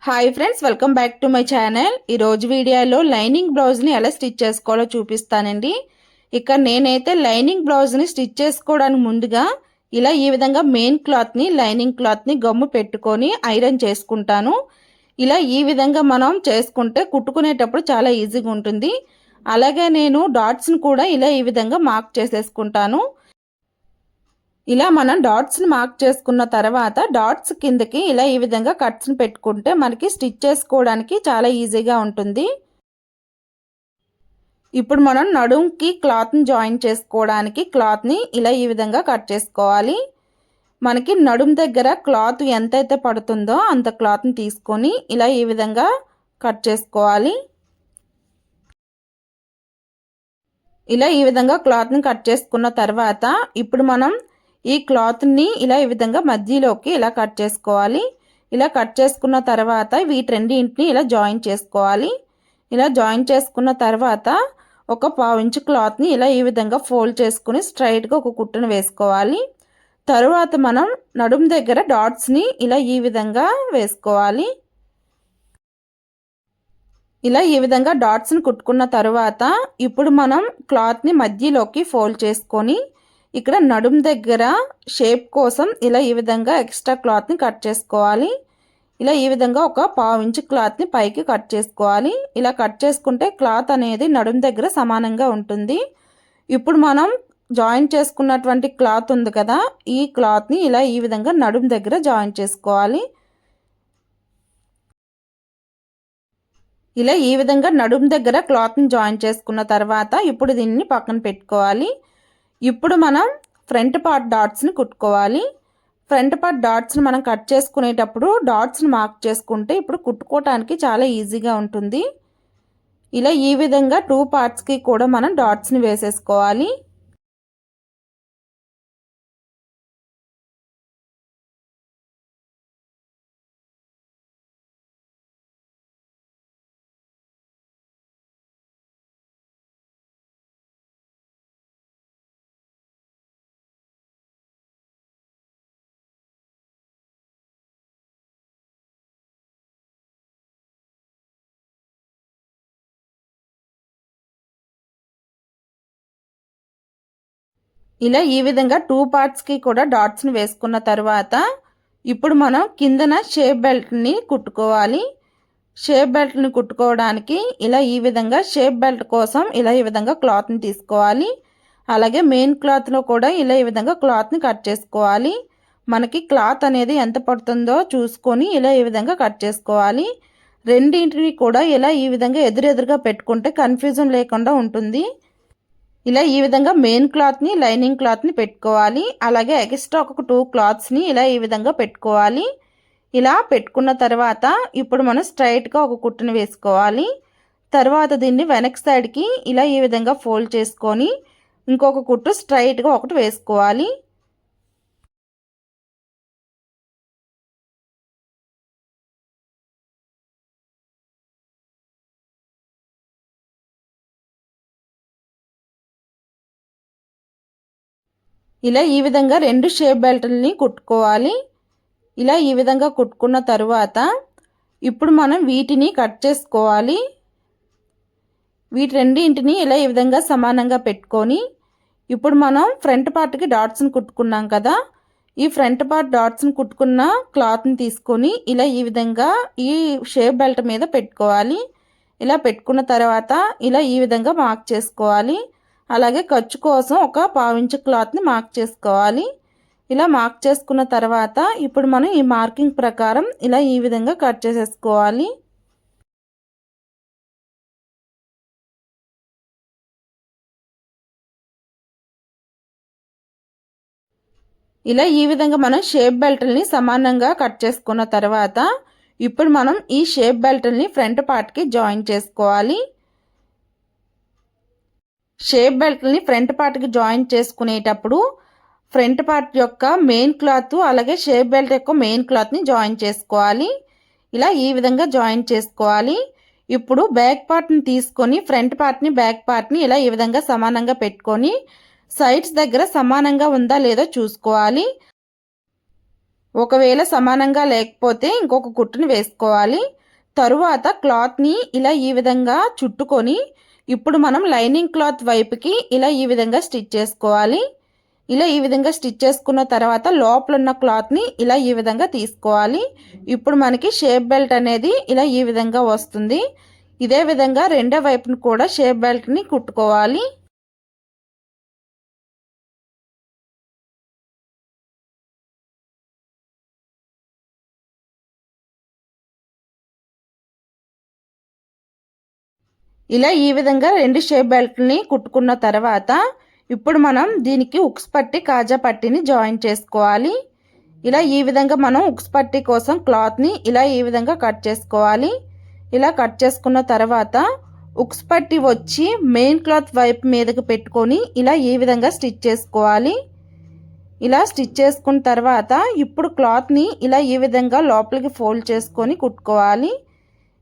Hi friends, welcome back to my channel. ఈరోజు వీడియోలో lining బ్లౌజ్ని ఎలా స్టిచ్ చేసుకోవాలో చూపిస్తానండి. ఇక్కడ నేనైతే లైనింగ్ బ్లౌజ్ని స్టిచ్ చేసుకోవడానికి ముందుగా ఇలా ఈ విధంగా మెయిన్ క్లాత్ని లైనింగ్ క్లాత్ని గమ్ము పెట్టుకొని ఐరన్ చేసుకుంటాను. ఇలా ఈ విధంగా మనం చేసుకుంటే కుట్టుకునేటప్పుడు చాలా ఈజీగా ఉంటుంది. అలాగే నేను డాట్స్ని కూడా ఇలా ఈ విధంగా మార్క్ చేసేసుకుంటాను. ఇలా మనం డాట్స్ని మార్క్ చేసుకున్న తర్వాత డాట్స్ కిందకి ఇలా ఈ విధంగా కట్స్ని పెట్టుకుంటే మనకి స్టిచ్ చేసుకోవడానికి చాలా ఈజీగా ఉంటుంది. ఇప్పుడు మనం నడుంకి క్లాత్ని జాయిన్ చేసుకోవడానికి క్లాత్ని ఇలా ఈ విధంగా కట్ చేసుకోవాలి. మనకి నడుం దగ్గర క్లాత్ ఎంతైతే పడుతుందో అంత క్లాత్ని తీసుకొని ఇలా ఈ విధంగా కట్ చేసుకోవాలి. ఇలా ఈ విధంగా క్లాత్ని కట్ చేసుకున్న తర్వాత ఇప్పుడు మనం ఈ క్లాత్ని ఇలా ఈ విధంగా మధ్యలోకి ఇలా కట్ చేసుకోవాలి. ఇలా కట్ చేసుకున్న తర్వాత వీటన్నింటిని ఇలా జాయిన్ చేసుకోవాలి. ఇలా జాయిన్ చేసుకున్న తర్వాత ఒక 1/4 ఇంచు క్లాత్ని ఇలా ఈ విధంగా ఫోల్డ్ చేసుకుని స్ట్రైట్గా ఒక కుట్టును వేసుకోవాలి. తరువాత మనం నడుము దగ్గర డాట్స్ని ఇలా ఈ విధంగా వేసుకోవాలి. ఇలా ఈ విధంగా డాట్స్ని కుట్టుకున్న తర్వాత ఇప్పుడు మనం క్లాత్ని మధ్యలోకి ఫోల్డ్ చేసుకొని ఇక్కడ నడుము దగ్గర షేప్ కోసం ఇలా ఈ విధంగా ఎక్స్ట్రా క్లాత్ని కట్ చేసుకోవాలి. ఇలా ఈ విధంగా ఒక 1/4 ఇంచు క్లాత్ని పైకి కట్ చేసుకోవాలి. ఇలా కట్ చేసుకుంటే క్లాత్ అనేది నడుము దగ్గర సమానంగా ఉంటుంది. ఇప్పుడు మనం జాయిన్ చేసుకున్నటువంటి క్లాత్ ఉంది కదా, ఈ క్లాత్ని ఇలా ఈ విధంగా నడుము దగ్గర జాయిన్ చేసుకోవాలి. ఇలా ఈ విధంగా నడుము దగ్గర క్లాత్ని జాయిన్ చేసుకున్న తర్వాత ఇప్పుడు దీన్ని పక్కన పెట్టుకోవాలి. ఇప్పుడు మనం ఫ్రంట్ పార్ట్ డాట్స్ని కుట్టుకోవాలి. ఫ్రంట్ పార్ట్ డాట్స్ని మనం కట్ చేసుకునేటప్పుడు డాట్స్ని మార్క్ చేసుకుంటే ఇప్పుడు కుట్టుకోవటానికి చాలా ఈజీగా ఉంటుంది. ఇలా ఈ విధంగా 2 పార్ట్స్కి కూడా మనం డాట్స్ని వేసేసుకోవాలి. ఇలా ఈ విధంగా 2 పార్ట్స్కి కూడా డాట్స్ని వేసుకున్న తర్వాత ఇప్పుడు మనం కిందన షేప్ బెల్ట్ని కుట్టుకోవాలి. షేప్ బెల్ట్ని కుట్టుకోవడానికి ఇలా ఈ విధంగా షేప్ బెల్ట్ కోసం ఇలా ఈ విధంగా క్లాత్ని తీసుకోవాలి. అలాగే మెయిన్ క్లాత్లో కూడా ఇలా ఈ విధంగా క్లాత్ని కట్ చేసుకోవాలి. మనకి క్లాత్ అనేది ఎంత పడుతుందో చూసుకొని ఇలా ఈ విధంగా కట్ చేసుకోవాలి. రెండింటిని కూడా ఇలా ఈ విధంగా ఎదురెదురుగా పెట్టుకుంటే కన్ఫ్యూజన్ లేకుండా ఉంటుంది. ఇలా ఈ విధంగా మెయిన్ క్లాత్ని లైనింగ్ క్లాత్ని పెట్టుకోవాలి. అలాగే ఎక్స్ట్రా ఒక 2 క్లాత్స్ని ఇలా ఈ విధంగా పెట్టుకోవాలి. ఇలా పెట్టుకున్న తర్వాత ఇప్పుడు మనం స్ట్రైట్గా ఒక కుట్టును వేసుకోవాలి. తర్వాత దీన్ని వెనక్ సైడ్కి ఇలా ఈ విధంగా ఫోల్డ్ చేసుకొని ఇంకొక కుట్టు స్ట్రైట్గా ఒకటి వేసుకోవాలి. ఇలా ఈ విధంగా 2 షేప్ బెల్ట్లని కుట్టుకోవాలి. ఇలా ఈ విధంగా కుట్టుకున్న తర్వాత ఇప్పుడు మనం వీటిని కట్ చేసుకోవాలి. వీటి రెండింటిని ఇలా ఈ విధంగా సమానంగా పెట్టుకొని ఇప్పుడు మనం ఫ్రంట్ పార్ట్కి డాట్స్ని కుట్టుకున్నాం కదా, ఈ ఫ్రంట్ పార్ట్ డాట్స్ని కుట్టుకున్న క్లాత్ని తీసుకొని ఇలా ఈ విధంగా ఈ షేప్ బెల్ట్ మీద పెట్టుకోవాలి. ఇలా పెట్టుకున్న తర్వాత ఇలా ఈ విధంగా మార్క్ చేసుకోవాలి. అలాగే ఖర్చు కోసం ఒక 1/4 ఇంచు క్లాత్ని మార్క్ చేసుకోవాలి. ఇలా మార్క్ చేసుకున్న తర్వాత ఇప్పుడు మనం ఈ మార్కింగ్ ప్రకారం ఇలా ఈ విధంగా కట్ చేసేసుకోవాలి. ఇలా ఈ విధంగా మనం షేప్ బెల్ట్ని సమానంగా కట్ చేసుకున్న తర్వాత ఇప్పుడు మనం ఈ షేప్ బెల్ట్ని ఫ్రంట్ పార్ట్కి జాయిన్ చేసుకోవాలి. షేప్ బెల్ట్ని ఫ్రంట్ పార్ట్కి జాయిన్ చేసుకునేటప్పుడు ఫ్రంట్ పార్ట్ యొక్క మెయిన్ క్లాత్ అలాగే షేప్ బెల్ట్ యొక్క మెయిన్ క్లాత్ని జాయిన్ చేసుకోవాలి. ఇలా ఈ విధంగా జాయిన్ చేసుకోవాలి. ఇప్పుడు బ్యాక్ పార్ట్ని తీసుకొని ఫ్రంట్ పార్ట్ని బ్యాక్ పార్ట్ని ఇలా ఈ విధంగా సమానంగా పెట్టుకొని సైడ్స్ దగ్గర సమానంగా ఉందా లేదో చూసుకోవాలి. ఒకవేళ సమానంగా లేకపోతే ఇంకొక కుట్టుని వేసుకోవాలి. తరువాత క్లాత్ని ఇలా ఈ విధంగా చుట్టుకొని ఇప్పుడు మనం లైనింగ్ క్లాత్ వైపుకి ఇలా ఈ విధంగా స్టిచ్ చేసుకోవాలి. ఇలా ఈ విధంగా స్టిచ్ చేసుకున్న తర్వాత లోపల ఉన్న క్లాత్ని ఇలా ఈ విధంగా తీసుకోవాలి. ఇప్పుడు మనకి షేప్ బెల్ట్ అనేది ఇలా ఈ విధంగా వస్తుంది. ఇదే విధంగా రెండో వైపును కూడా షేప్ బెల్ట్ని కుట్టుకోవాలి. ఇలా ఈ విధంగా రెండు షేప్ బెల్ట్ని కుట్టుకున్న తర్వాత ఇప్పుడు మనం దీనికి ఉక్స్ పట్టి కాజా పట్టిని జాయిన్ చేసుకోవాలి. ఇలా ఈ విధంగా మనం ఉక్స్ పట్టి కోసం క్లాత్ని ఇలా ఈ విధంగా కట్ చేసుకోవాలి. ఇలా కట్ చేసుకున్న తర్వాత ఉక్స్ పట్టి వచ్చి మెయిన్ క్లాత్ వైపు మీదకి పెట్టుకొని ఇలా ఈ విధంగా స్టిచ్ చేసుకోవాలి. ఇలా స్టిచ్ చేసుకున్న తర్వాత ఇప్పుడు క్లాత్ని ఇలా ఈ విధంగా లోపలికి ఫోల్డ్ చేసుకొని కుట్టుకోవాలి.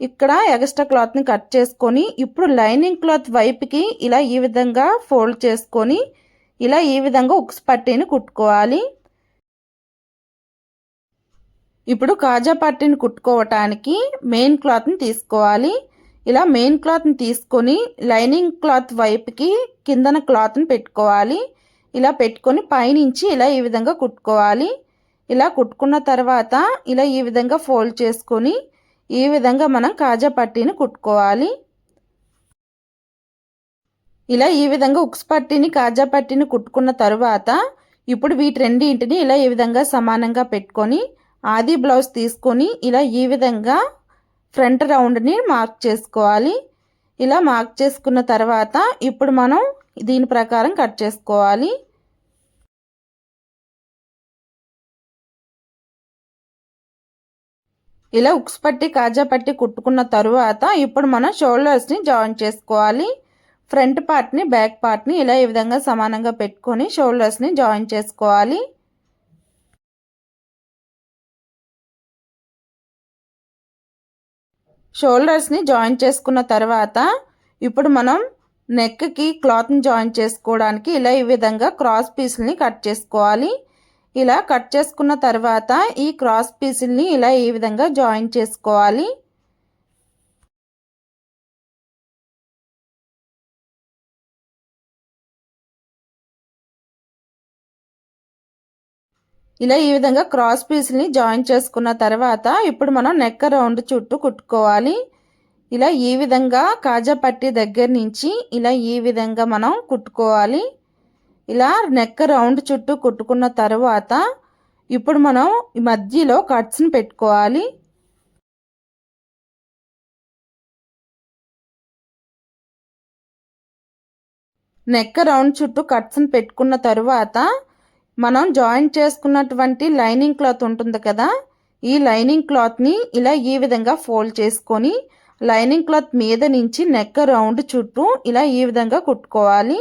ఇక్కడ ఎక్స్ట్రా క్లాత్ని కట్ చేసుకొని ఇప్పుడు లైనింగ్ క్లాత్ వైపుకి ఇలా ఈ విధంగా ఫోల్డ్ చేసుకొని ఇలా ఈ విధంగా ఉక్స్ పట్టీని కుట్టుకోవాలి. ఇప్పుడు కాజా పట్టీని కుట్టుకోవటానికి మెయిన్ క్లాత్ని తీసుకోవాలి. ఇలా మెయిన్ క్లాత్ని తీసుకొని లైనింగ్ క్లాత్ వైపుకి కిందన క్లాత్ని పెట్టుకోవాలి. ఇలా పెట్టుకొని పైనుంచి ఇలా ఈ విధంగా కుట్టుకోవాలి. ఇలా కుట్టుకున్న తర్వాత ఇలా ఈ విధంగా ఫోల్డ్ చేసుకొని ఈ విధంగా మనం కాజా పట్టీని కుట్టుకోవాలి. ఇలా ఈ విధంగా ఉక్స్ పట్టీని కాజా పట్టీని కుట్టుకున్న తర్వాత ఇప్పుడు వీటి రెండింటిని ఇలా ఈ విధంగా సమానంగా పెట్టుకొని ఆది బ్లౌజ్ తీసుకొని ఇలా ఈ విధంగా ఫ్రంట్ రౌండ్ని మార్క్ చేసుకోవాలి. ఇలా మార్క్ చేసుకున్న తర్వాత ఇప్పుడు మనం దీని ప్రకారం కట్ చేసుకోవాలి. ఇలా ఉక్స్ పట్టి కాజా పట్టి కుట్టుకున్న తరువాత ఇప్పుడు మనం షోల్డర్స్ని జాయిన్ చేసుకోవాలి. ఫ్రంట్ పార్ట్ని బ్యాక్ పార్ట్ని ఇలా ఈ విధంగా సమానంగా పెట్టుకొని షోల్డర్స్ని జాయిన్ చేసుకోవాలి. షోల్డర్స్ని జాయిన్ చేసుకున్న తర్వాత ఇప్పుడు మనం నెక్కి క్లాత్ని జాయిన్ చేసుకోవడానికి ఇలా ఈ విధంగా క్రాస్ పీస్ని కట్ చేసుకోవాలి. ఇలా కట్ చేసుకున్న తర్వాత ఈ క్రాస్ పీసుల్ని ఇలా ఈ విధంగా జాయిన్ చేసుకోవాలి. ఇలా ఈ విధంగా క్రాస్ పీస్ని జాయిన్ చేసుకున్న తర్వాత ఇప్పుడు మనం నెక్ రౌండ్ చుట్టూ కుట్టుకోవాలి. ఇలా ఈ విధంగా కాజా పట్టి దగ్గర నుంచి ఇలా ఈ విధంగా మనం కుట్టుకోవాలి. ఇలా నెక్ రౌండ్ చుట్టూ కుట్టుకున్న తర్వాత ఇప్పుడు మనం ఈ మధ్యలో కట్స్ని పెట్టుకోవాలి. నెక్ రౌండ్ చుట్టూ కట్స్ని పెట్టుకున్న తర్వాత మనం జాయిన్ చేసుకున్నటువంటి లైనింగ్ క్లాత్ ఉంటుంది కదా, ఈ లైనింగ్ క్లాత్ని ఇలా ఈ విధంగా ఫోల్డ్ చేసుకొని లైనింగ్ క్లాత్ మీద నుంచి నెక్ రౌండ్ చుట్టూ ఇలా ఈ విధంగా కుట్టుకోవాలి.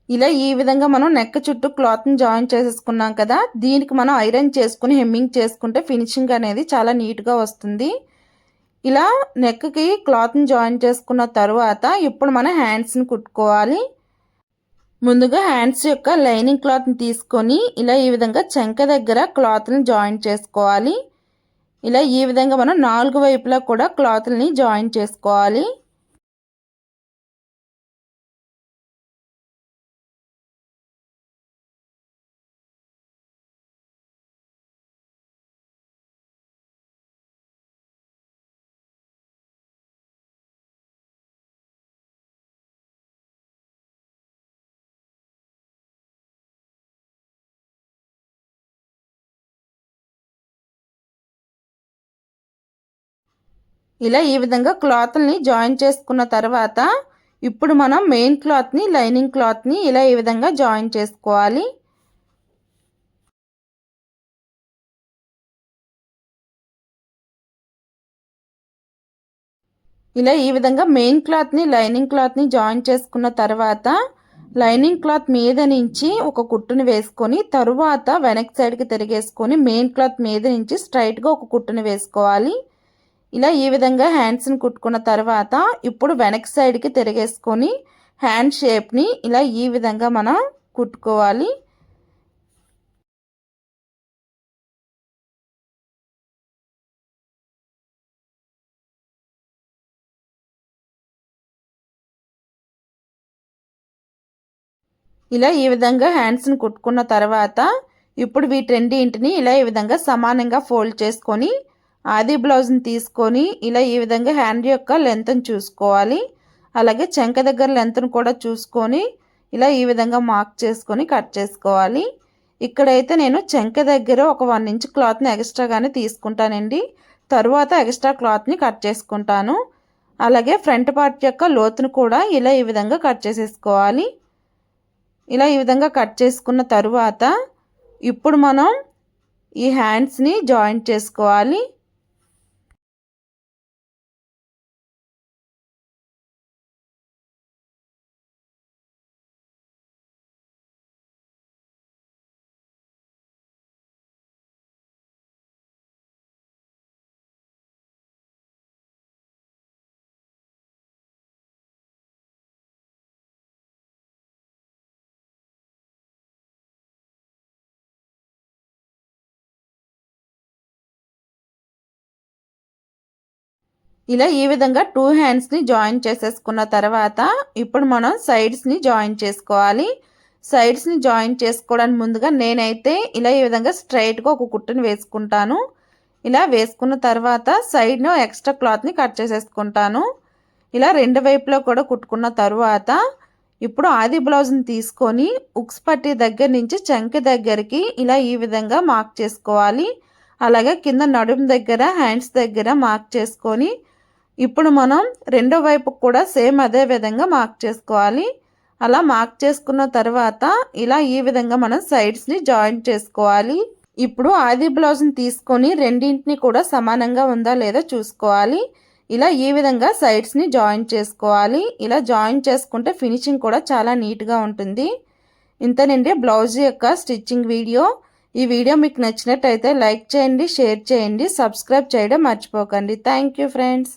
ఇలా ఈ విధంగా మనం నెక్ చుట్టూ క్లాత్ని జాయిన్ చేసేసుకున్నాం కదా, దీనికి మనం ఐరన్ చేసుకుని హెమ్మింగ్ చేసుకుంటే ఫినిషింగ్ అనేది చాలా నీట్గా వస్తుంది. ఇలా నెక్కి క్లాత్ని జాయిన్ చేసుకున్న తర్వాత ఇప్పుడు మనం హ్యాండ్స్ని కుట్టుకోవాలి. ముందుగా హ్యాండ్స్ యొక్క లైనింగ్ క్లాత్ని తీసుకొని ఇలా ఈ విధంగా చంక దగ్గర క్లాత్ని జాయిన్ చేసుకోవాలి. ఇలా ఈ విధంగా మనం 4 వైపులా కూడా క్లాత్ని జాయిన్ చేసుకోవాలి. ఇలా ఈ విధంగా క్లాత్ని జాయిన్ చేసుకున్న తర్వాత ఇప్పుడు మనం మెయిన్ క్లాత్ని లైనింగ్ క్లాత్ని ఇలా ఈ విధంగా జాయిన్ చేసుకోవాలి. ఇలా ఈ విధంగా మెయిన్ క్లాత్ని లైనింగ్ క్లాత్ని జాయిన్ చేసుకున్న తర్వాత లైనింగ్ క్లాత్ మీద నుంచి ఒక కుట్టుని వేసుకొని తరువాత వెనక్ సైడ్కి తిరిగేసుకొని మెయిన్ క్లాత్ మీద నుంచి స్ట్రైట్గా ఒక కుట్టుని వేసుకోవాలి. ఇలా ఈ విధంగా హ్యాండ్స్ని కుట్టుకున్న తర్వాత ఇప్పుడు వెనక్ సైడ్కి తిరిగేసుకొని హ్యాండ్ షేప్ని ఇలా ఈ విధంగా మనం కుట్టుకోవాలి. ఇలా ఈ విధంగా హ్యాండ్స్ని కుట్టుకున్న తర్వాత ఇప్పుడు వీటన్నింటిని ఇలా ఈ విధంగా సమానంగా ఫోల్డ్ చేసుకొని ఆది బ్లౌజ్ని తీసుకొని ఇలా ఈ విధంగా హ్యాండ్ యొక్క లెంత్ని చూసుకోవాలి. అలాగే చెంక దగ్గర లెంత్ను కూడా చూసుకొని ఇలా ఈ విధంగా మార్క్ చేసుకొని కట్ చేసుకోవాలి. ఇక్కడైతే నేను చెంక దగ్గర ఒక 1 ఇంచ్ క్లాత్ని ఎక్స్ట్రాగానే తీసుకుంటానండి. తరువాత ఎక్స్ట్రా క్లాత్ని కట్ చేసుకుంటాను. అలాగే ఫ్రంట్ పార్ట్ యొక్క లోతును కూడా ఇలా ఈ విధంగా కట్ చేసేసుకోవాలి. ఇలా ఈ విధంగా కట్ చేసుకున్న తరువాత ఇప్పుడు మనం ఈ హ్యాండ్స్ని జాయింట్ చేసుకోవాలి. ఇలా ఈ విధంగా 2 హ్యాండ్స్ని జాయిన్ చేసేసుకున్న తర్వాత ఇప్పుడు మనం సైడ్స్ని జాయిన్ చేసుకోవాలి. సైడ్స్ని జాయిన్ చేసుకోవడానికి ముందుగా నేనైతే ఇలా ఈ విధంగా స్ట్రైట్గా ఒక కుట్టుని వేసుకుంటాను. ఇలా వేసుకున్న తర్వాత సైడ్ను ఎక్స్ట్రా క్లాత్ని కట్ చేసేసుకుంటాను. ఇలా రెండు వైపులో కూడా కుట్టుకున్న తర్వాత ఇప్పుడు ఆది బ్లౌజ్ని తీసుకొని ఉక్స్ పట్టి దగ్గర నుంచి చంక దగ్గరికి ఇలా ఈ విధంగా మార్క్ చేసుకోవాలి. అలాగే కింద నడుము దగ్గర హ్యాండ్స్ దగ్గర మార్క్ చేసుకొని ఇప్పుడు మనం రెండో వైపు కూడా సేమ్ అదే విధంగా మార్క్ చేసుకోవాలి. అలా మార్క్ చేసుకున్న తర్వాత ఇలా ఈ విధంగా మనం సైడ్స్ని జాయింట్ చేసుకోవాలి. ఇప్పుడు ఆది బ్లౌజ్ని తీసుకొని రెండింటిని కూడా సమానంగా ఉందా లేదా చూసుకోవాలి. ఇలా ఈ విధంగా సైడ్స్ని జాయిన్ చేసుకోవాలి. ఇలా జాయిన్ చేసుకుంటే ఫినిషింగ్ కూడా చాలా నీట్గా ఉంటుంది. ఇంతేనండి బ్లౌజ్ యొక్క స్టిచ్చింగ్ వీడియో. ఈ వీడియో మీకు నచ్చినట్టయితే లైక్ చేయండి, షేర్ చేయండి, సబ్స్క్రైబ్ చేయడం మర్చిపోకండి. Thank you friends.